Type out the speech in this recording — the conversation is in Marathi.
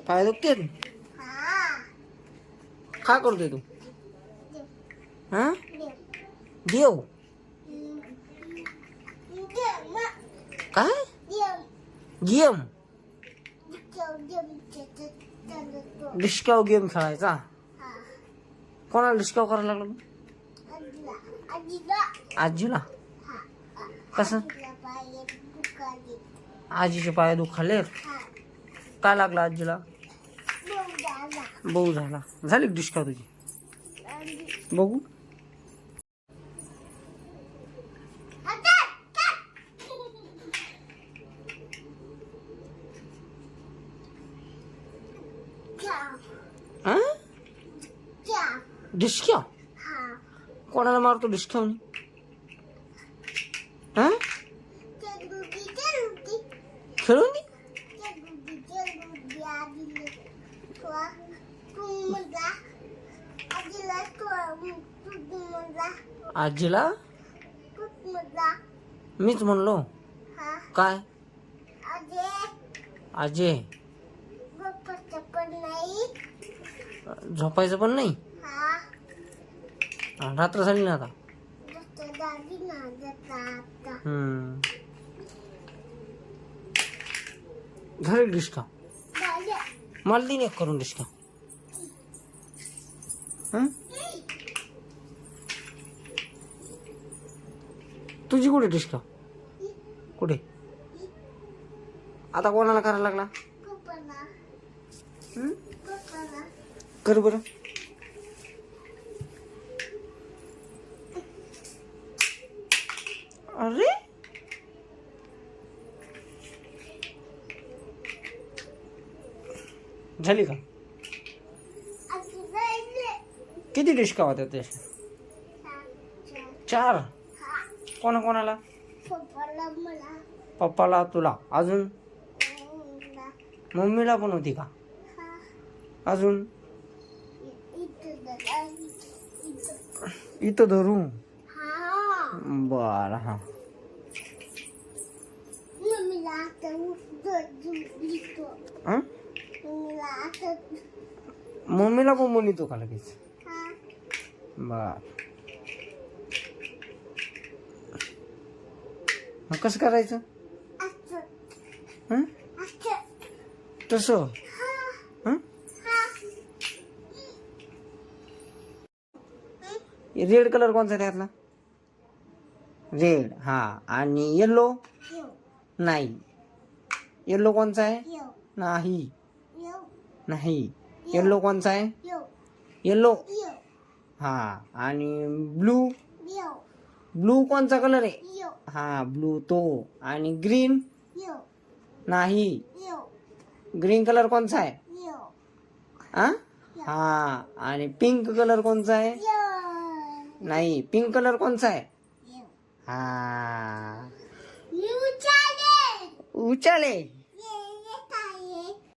पाय दुखते काय करतोय तू? हा देव काय गेम डिस्काव गेम खेळायचा? कोणाला डिस्काव करायला लागलो? आजीला. कसं? आजीचे पाय दुखाले. काय लागलं आजीला? बहू झाला. झाली डिस्काव तुझी? बघू. डिस्क्या कोणाला मारतो डिस्क्यावनी? खेळून आजीला मीच म्हणलो. काय आजे झोपायचं पण नाही? रात्र झाली ना आता. झाली डिस्का? मला दिन एक करून डिस्का. तुझी कुठे डिस्का? कुठे? आता कोणाला करायला लागला? कर बरं. अरे झाली का? किती डिस्का होत्या त्याच्या? 4. कोणा कोणाला? पप्पाला, तुला, अजून मम्मीला पण होती का? अजून इथं धरू. बर. हा मम्मीला पण म्हणतो का लगेच? बर. मग कसं करायचं? तसं रेड कलर कोणता त्यातला? रेड. हा. आणि येल्लो नाही. येल्लो कोणचा आहे? नाही नाही. येल्लो कोणचा आहे? येल्लो. हा. आणि ब्लू? ब्लू कोणचा कलर आहे? हा ब्लू तो. आणि ग्रीन? नाही. ग्रीन कलर कोणचा आहे? हा. आणि पिंक कलर कोणचा आहे? नाही. पिंक कलर कोणचा आहे? हा. उचाले.